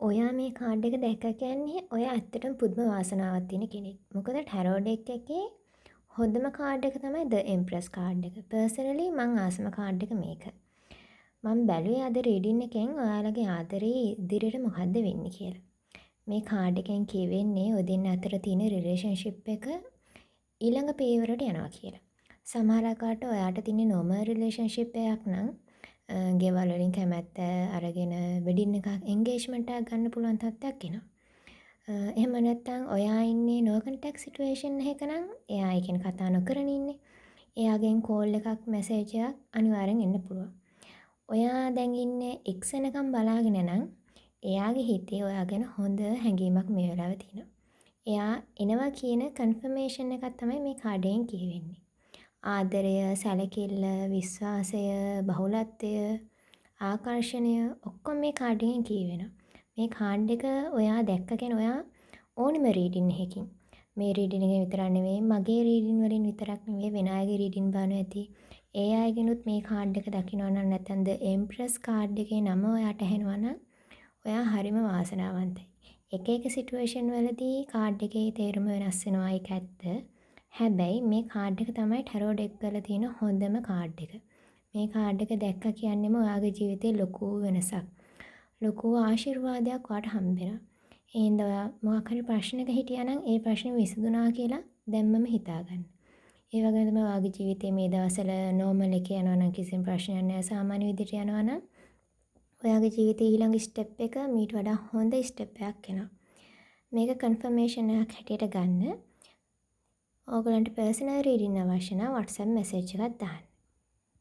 ඔයා මේ කාඩ් එක දැක්ක කියන්නේ ඔයා ඇත්තටම පුදුම වාසනාවක් තියෙන කෙනෙක්. මොකද ටැරෝ ඩෙක් එකේ හොඳම කාඩ් එක තමයි ද එම්ප්‍රස් කාඩ් එක. පර්සනලි මං ආසම කාඩ් එක මේක. මම බැලුවේ අද රීඩින් එකෙන් ඔයාලගේ ආදරේ ඉදිරියට මොකද්ද වෙන්නේ කියලා. මේ කාඩ් එකෙන් කියවෙන්නේ ඔය දෙන්න අතර තියෙන රිලේෂන්ෂිප් එක ඊළඟ පියවරට යනවා කියලා. සමහර අකාට ඔයාට තියෙන නෝමල් රිලේෂන්ෂිප් එකක් නම් ගෙවල් වලින් කැමැත්ත අරගෙන වෙඩින් එකක් එන්ගේජ්මන්ට් එකක් ගන්න පුළුවන් තත්ත්වයක් එනවා. එහෙම නැත්නම් ඔයා ඉන්නේ නෝ කන්ටැක්ට් සිටුේෂන් එකක නම් එයා ඒ කියන්නේ කතා නොකරන ඉන්නේ. එයාගෙන් කෝල් එකක් මැසේජ් එකක් අනිවාර්යෙන් එන්න පුළුවන්. ඔයා දැන් ඉන්නේ එක්ස් එනකම් බලාගෙන නම් එයාගේ හිතේ ඔයා ගැන හොඳ හැඟීමක් මේ වෙලාවේ තියෙනවා. එයා එනවා කියන කන්ෆර්මේෂන් එකක් තමයි මේ කාඩයෙන් කියවෙන්නේ. ආදරය, සැලකිල්ල, විශ්වාසය, බහුලත්වය, ආකර්ෂණය ඔක්කොම මේ කාඩ් එකෙන් කියවෙනවා. මේ කාඩ් එක ඔයා දැක්ක කියන්නේ ඔයා ඕනෙම රීඩින් එකකින් මේ රීඩින් එකේ විතරක් නෙවෙයි මගේ රීඩින් වලින් විතරක් නෙවෙයි වෙන අයගේ රීඩින් බලන ඇති. ඒ අයගෙනුත් මේ කාඩ් එක දකිනවා නම් නැත්නම් ද එම්ප්‍රස් කාඩ් එකේ නම ඔයාට ඇහෙනවා නම් ඔයා හරිම වාසනාවන්තයි. එක එක සිටුේෂන් වලදී කාඩ් එකේ තේරුම වෙනස් වෙනවා ඒක ඇත්ත. හැබැයි මේ කාඩ් එක තමයි ටැරෝ ඩෙක් වල තියෙන හොඳම කාඩ් එක. මේ කාඩ් එක දැක්ක කියන්නේම ඔයාගේ ජීවිතේ ලොකු වෙනසක්. ලොකු ආශිර්වාදයක් ඔයාට හම්බ වෙනවා. ඒ හින්දා ඔයා මොකක් හරි ප්‍රශ්නක හිටියා නම් ඒ ප්‍රශ්නේ විසඳුණා කියලා දැම්මම හිතාගන්න. ඒ වගේම තමයි ඔයාගේ ජීවිතේ මේ දවස්වල නෝමල් එකේ යනවා නම් කිසිම ප්‍රශ්නයක් නැහැ. සාමාන්‍ය විදිහට යනවා නම් ඔයාගේ ජීවිතේ ඊළඟ ස්ටෙප් එක මීට වඩා හොඳ ස්ටෙප් එකක් එනවා. මේක කන්ෆර්මේෂන් එකක් හැටියට ගන්න. ඕගලන්ට පර්සනල් රීඩින් අවශ්‍ය නම් WhatsApp මැසේජ් එකක් දාන්න.